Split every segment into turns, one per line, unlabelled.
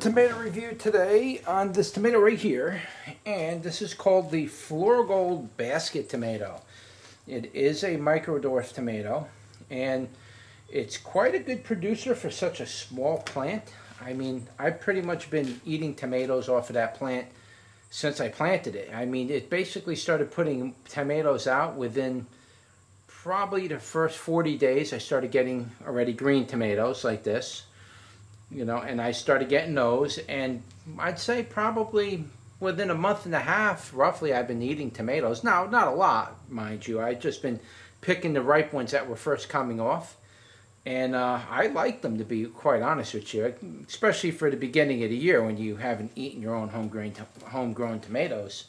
tomato review today on this tomato right here, and this is called the Floragold Basket tomato. It is a Micro Dwarf tomato, and it's quite a good producer for such a small plant. I mean, I've pretty much been eating tomatoes off of that plant since I planted it. I mean, it basically started putting tomatoes out within probably the first 40 days. I started getting already green tomatoes like this. And I started getting those, and I'd say probably within a month and a half, roughly, I've been eating tomatoes. Now, not a lot, mind you. I've just been picking the ripe ones that were first coming off, and I like them, to be quite honest with you, especially for the beginning of the year when you haven't eaten your own homegrown tomatoes.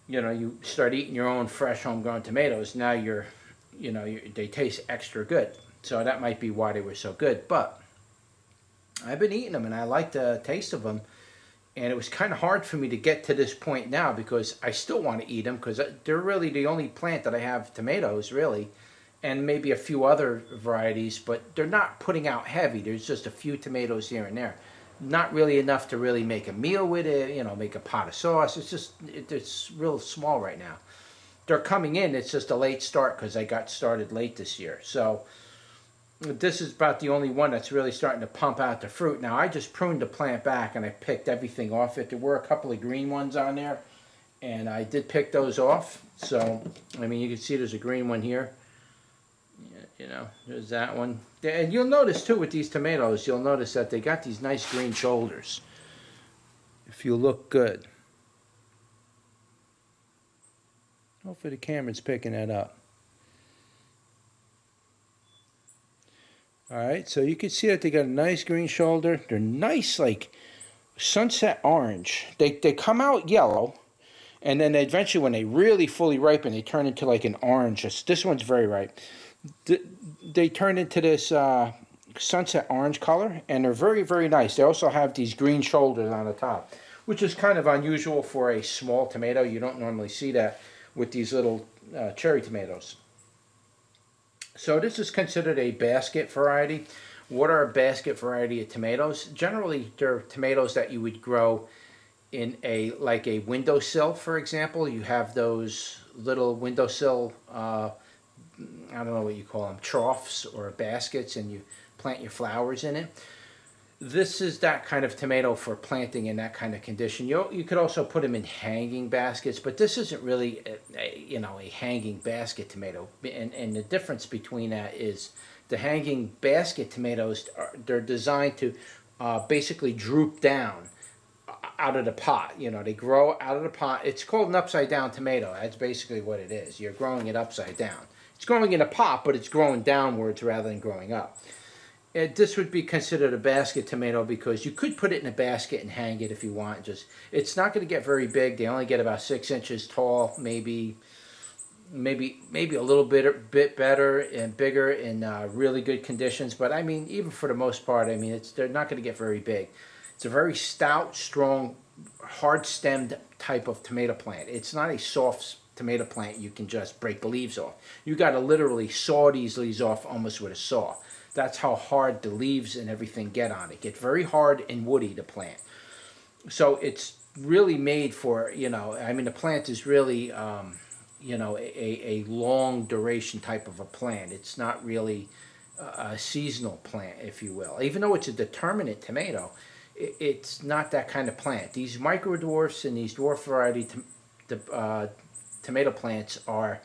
You start eating your own fresh homegrown tomatoes. Now they taste extra good, so that might be why they were so good, but I've been eating them and I like the taste of them, and it was kind of hard for me to get to this point now because I still want to eat them because they're really the only plant that I have tomatoes, really, and maybe a few other varieties, but they're not putting out heavy. There's just a few tomatoes here and there, not really enough to really make a meal with it, make a pot of sauce. It's real small right now. They're coming in. It's just a late start because I got started late this year, so this is about the only one that's really starting to pump out the fruit. Now, I just pruned the plant back and I picked everything off it. There were a couple of green ones on there, and I did pick those off. So, I mean, you can see there's a green one here. There's that one. And you'll notice, too, with these tomatoes, you'll notice that they got these nice green shoulders, if you look good. Hopefully the camera's picking that up. Alright, so you can see that they got a nice green shoulder. They're nice, like sunset orange. They come out yellow, and then eventually when they really fully ripen, they turn into like an orange. This one's very ripe. They turn into this sunset orange color, and they're very, very nice. They also have these green shoulders on the top, which is kind of unusual for a small tomato. You don't normally see that with these little cherry tomatoes. So this is considered a basket variety. What are a basket variety of tomatoes? Generally, they're tomatoes that you would grow in like a windowsill, for example. You have those little windowsill, I don't know what you call them, troughs or baskets, and you plant your flowers in it. This is that kind of tomato for planting in that kind of condition. You could also put them in hanging baskets, but this isn't really a hanging basket tomato. And the difference between that is the hanging basket tomatoes, they're designed to basically droop down out of the pot. They grow out of the pot. It's called an upside down tomato. That's basically what it is. You're growing it upside down. It's growing in a pot, but it's growing downwards rather than growing up. This would be considered a basket tomato because you could put it in a basket and hang it if you want. It's not going to get very big. They only get about 6 inches tall, maybe a little bit better and bigger in really good conditions. But I mean, even for the most part, I mean, they're not going to get very big. It's a very stout, strong, hard-stemmed type of tomato plant. It's not a soft tomato plant you can just break the leaves off. You got to literally saw these leaves off almost with a saw. That's how hard the leaves and everything get on it. Get very hard and woody, the plant. So it's really made for, I mean, the plant is really, a long duration type of a plant. It's not really a seasonal plant, if you will. Even though it's a determinate tomato, it's not that kind of plant. These Micro Dwarfs and these dwarf variety tomato plants are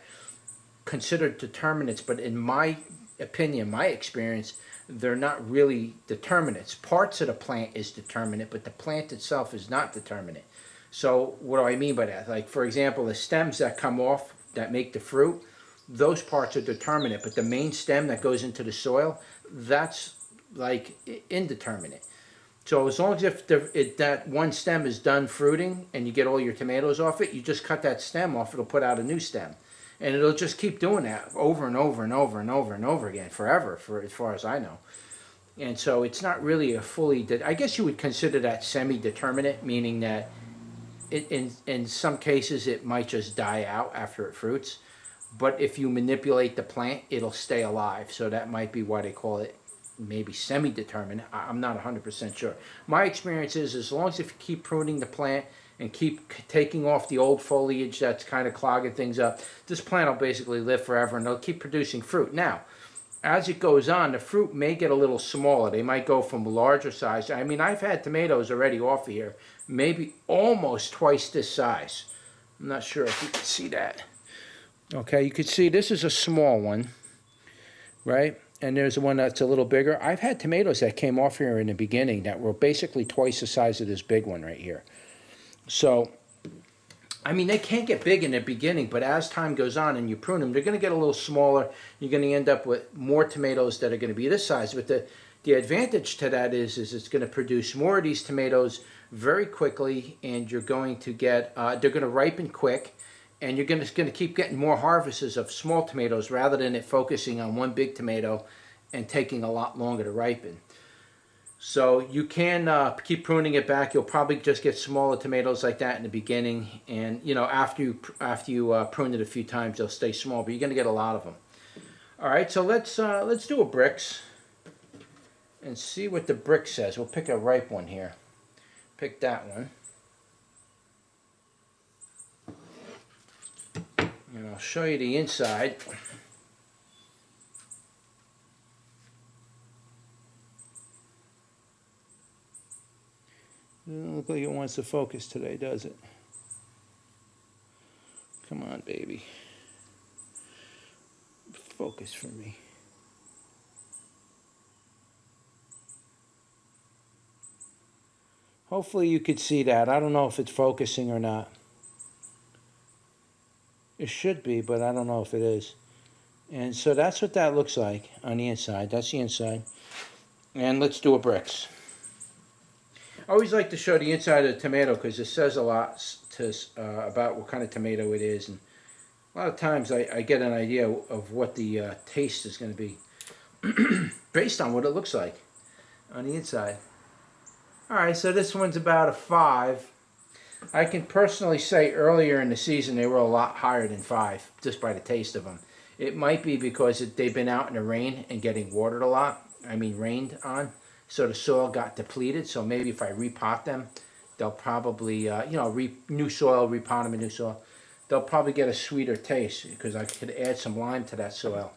considered determinates, but in my opinion, my experience, they're not really determinates. Parts of the plant is determinate, but the plant itself is not determinate. So what do I mean by that? Like, for example, the stems that come off that make the fruit, those parts are determinate, but the main stem that goes into the soil, that's like indeterminate. So as long as that one stem is done fruiting and you get all your tomatoes off it, you just cut that stem off, it'll put out a new stem. And it'll just keep doing that over and over and over and over and over again, forever, for as far as I know. And so it's not really a fully, I guess you would consider that semi-determinate, meaning that in some cases it might just die out after it fruits. But if you manipulate the plant, it'll stay alive. So that might be why they call it maybe semi-determinate. I'm not 100% sure. My experience is as long as if you keep pruning the plant and keep taking off the old foliage that's kind of clogging things up, this plant will basically live forever and it'll keep producing fruit. Now, as it goes on, the fruit may get a little smaller. They might go from larger size. I mean, I've had tomatoes already off of here, maybe almost twice this size. I'm not sure if you can see that. Okay, you can see this is a small one, right? And there's one that's a little bigger. I've had tomatoes that came off here in the beginning that were basically twice the size of this big one right here. So, I mean, they can't get big in the beginning, but as time goes on and you prune them, they're going to get a little smaller. You're going to end up with more tomatoes that are going to be this size. But the advantage to that is it's going to produce more of these tomatoes very quickly, and you're going to get, they're going to ripen quick, and you're going to keep getting more harvests of small tomatoes rather than it focusing on one big tomato and taking a lot longer to ripen. So you can keep pruning it back. You'll probably just get smaller tomatoes like that in the beginning, and you know, after you prune it a few times, they'll stay small. But you're going to get a lot of them. All right, so let's do a Brix and see what the Brix says. We'll pick a ripe one here. Pick that one, and I'll show you the inside. Doesn't look like it wants to focus today, does it? Come on, baby. Focus for me. Hopefully you could see that. I don't know if it's focusing or not. It should be, but I don't know if it is. And so that's what that looks like on the inside. That's the inside. And let's do a Brix. I always like to show the inside of the tomato because it says a lot about what kind of tomato it is, and a lot of times I get an idea of what the taste is going to be based on what it looks like on the inside. Alright, so this one's about a 5. I can personally say earlier in the season they were a lot higher than 5 just by the taste of them. It might be because they've been out in the rain and getting watered a lot, rained on. So the soil got depleted. So maybe if I repot them, they'll probably, new soil, repot them in new soil. They'll probably get a sweeter taste because I could add some lime to that soil.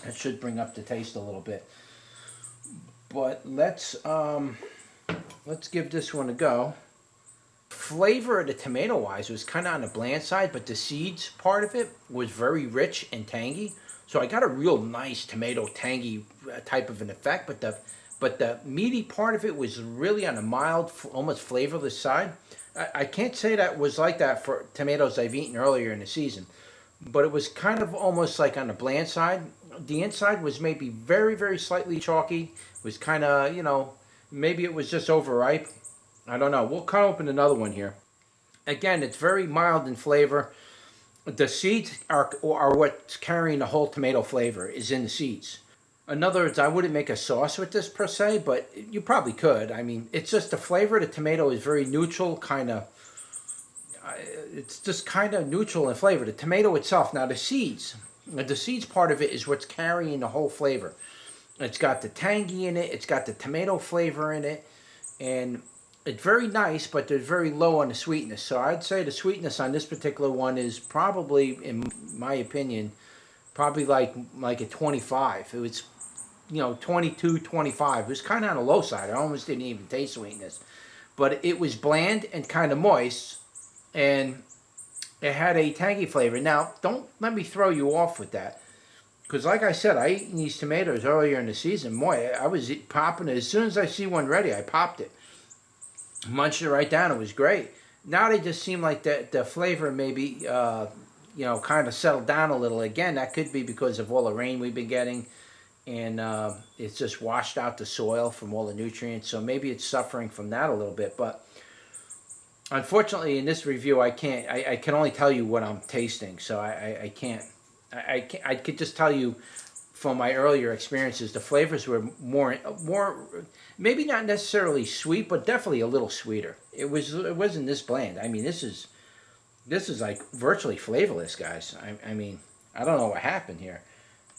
That should bring up the taste a little bit. But let's give this one a go. Flavor of the tomato-wise was kind of on the bland side, but the seeds part of it was very rich and tangy. So I got a real nice tomato tangy type of an effect, but the meaty part of it was really on a mild, almost flavorless side. I can't say that was like that for tomatoes I've eaten earlier in the season, but it was kind of almost like on the bland side. The inside was maybe very, very slightly chalky. It was kind of, maybe it was just overripe. I don't know. We'll cut open another one here. Again, it's very mild in flavor. The seeds are what's carrying the whole tomato flavor, is in the seeds. In other words, I wouldn't make a sauce with this per se, but you probably could. It's just the flavor of the tomato is very neutral, it's just kind of neutral in flavor. The tomato itself, now the seeds part of it is what's carrying the whole flavor. It's got the tangy in it, it's got the tomato flavor in it, and it's very nice, but they're very low on the sweetness. So I'd say the sweetness on this particular one is probably, in my opinion, probably like a 25. It was 22, 25. It was kind of on the low side. I almost didn't even taste sweetness. But it was bland and kind of moist, and it had a tangy flavor. Now, don't let me throw you off with that, because like I said, I ate these tomatoes earlier in the season. Boy, I was popping it. As soon as I see one ready, I popped it. Munched it right down. It was great. Now they just seem like the flavor maybe, kind of settled down a little. Again, that could be because of all the rain we've been getting, and it's just washed out the soil from all the nutrients. So maybe it's suffering from that a little bit. But unfortunately, in this review, I can only tell you what I'm tasting. So I can't. I could just tell you from my earlier experiences, the flavors were more, maybe not necessarily sweet, but definitely a little sweeter. It wasn't this bland. This is like virtually flavorless, guys. I don't know what happened here.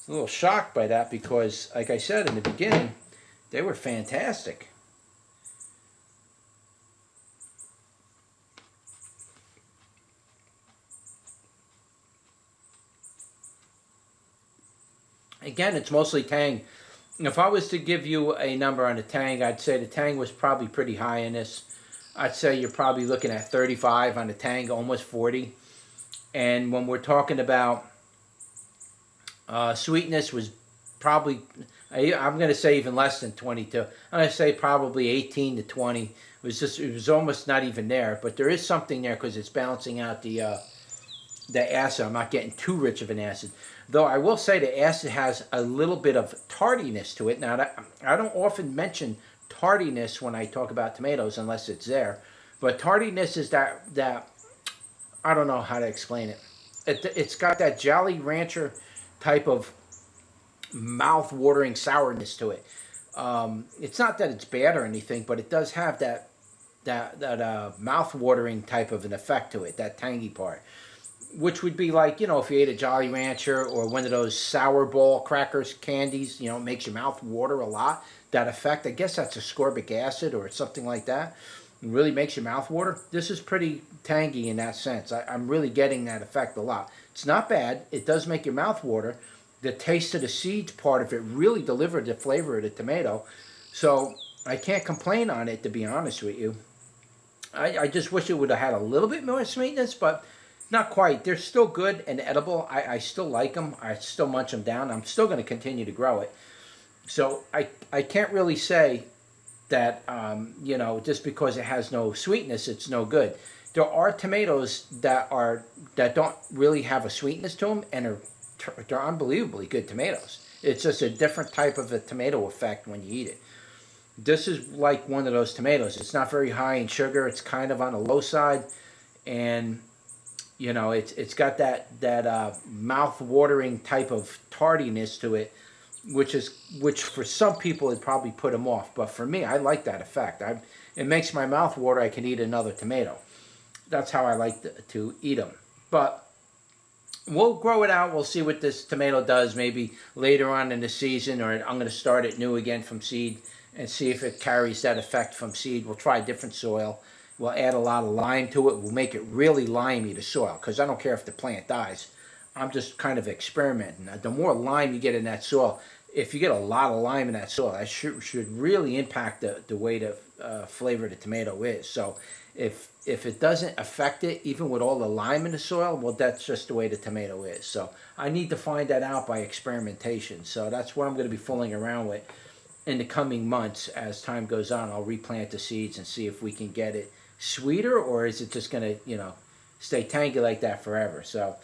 a little shocked by that because, like I said in the beginning, they were fantastic. Again, it's mostly tang. If I was to give you a number on the tang, I'd say the tang was probably pretty high in this. I'd say you're probably looking at 35 on the tang, almost 40. And when we're talking about sweetness was probably, I'm going to say even less than 22. I'm going to say probably 18 to 20. It was almost not even there. But there is something there because it's balancing out the acid. I'm not getting too rich of an acid. Though I will say the acid has a little bit of tardiness to it. Now, I don't often mention tardiness when I talk about tomatoes unless it's there. But tardiness is that I don't know how to explain it. It's got that Jolly Rancher type of mouth-watering sourness to it. It's not that it's bad or anything, but it does have that mouth-watering type of an effect to it, that tangy part. Which would be like, you know, if you ate a Jolly Rancher or one of those sour ball crackers, candies, you know, it makes your mouth water a lot. That effect, I guess that's ascorbic acid or something like that. It really makes your mouth water. This is pretty tangy in that sense. I'm really getting that effect a lot. It's not bad. It does make your mouth water. The taste of the seeds part of it really delivered the flavor of the tomato. So I can't complain on it, to be honest with you. I just wish it would have had a little bit more sweetness, but not quite. They're still good and edible. I still like them. I still munch them down. I'm still going to continue to grow it. So I can't really say that, you know, just because it has no sweetness, it's no good. There are tomatoes that don't really have a sweetness to them, and they're unbelievably good tomatoes. It's just a different type of a tomato effect when you eat it. This is like one of those tomatoes. It's not very high in sugar. It's kind of on the low side, and you know, it's got that mouth-watering type of tardiness to it, which for some people would probably put them off. But for me, I like that effect. It makes my mouth water. I can eat another tomato. That's how I like to eat them. But we'll grow it out. We'll see what this tomato does maybe later on in the season, or I'm going to start it new again from seed and see if it carries that effect from seed. We'll try a different soil. We'll add a lot of lime to it. We'll make it really limey, the soil, because I don't care if the plant dies. I'm just kind of experimenting. The more lime you get in that soil, if you get a lot of lime in that soil, that should really impact the way the flavor of the tomato is. So if it doesn't affect it, even with all the lime in the soil, well, that's just the way the tomato is. So I need to find that out by experimentation. So that's what I'm going to be fooling around with in the coming months. As time goes on, I'll replant the seeds and see if we can get it sweeter, or is it just going to, you know, stay tangy like that forever. So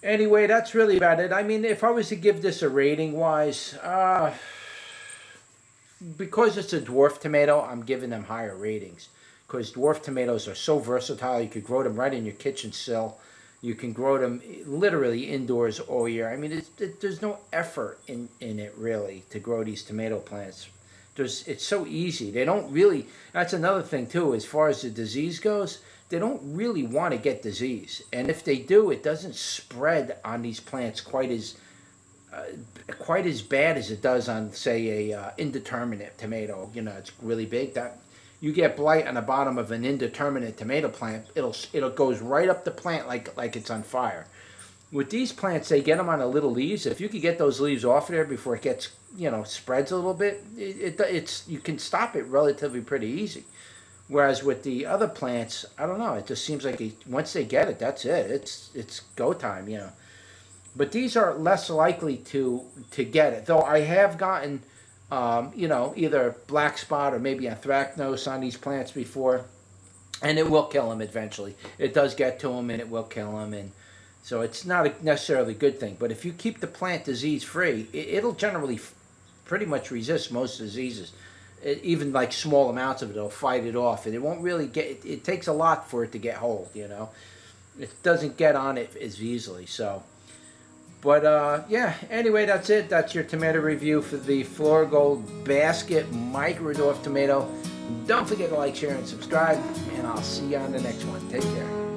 anyway, that's really about it. I mean, if I was to give this a rating wise, because it's a dwarf tomato, I'm giving them higher ratings, because dwarf tomatoes are so versatile. You could grow them right in your kitchen sill. You can grow them literally indoors all year. I mean, there's no effort in it really to grow these tomato plants. It's so easy. They don't really, that's another thing too, as far as the disease goes, they don't really want to get disease. And if they do, it doesn't spread on these plants quite as bad as it does on, say, a indeterminate tomato. You know, it's really big. That you get blight on the bottom of an indeterminate tomato plant, it goes right up the plant like it's on fire. With these plants, they get them on the little leaves. If you could get those leaves off of there before it gets, you know, spreads a little bit, you can stop it relatively pretty easy. Whereas with the other plants, I don't know. It just seems like once they get it, that's it. It's go time, you know. But these are less likely to get it. Though I have gotten, you know, either black spot or maybe anthracnose on these plants before, and it will kill them eventually. It does get to them, and it will kill them, and so it's not necessarily a good thing. But if you keep the plant disease-free, it'll generally pretty much resist most diseases. Even like small amounts of it, it'll fight it off. And it won't really get, it takes a lot for it to get hold, you know. It doesn't get on it as easily, so. But, yeah, anyway, that's it. That's your tomato review for the Floragold Basket Micro Dwarf tomato. Don't forget to like, share, and subscribe. And I'll see you on the next one. Take care.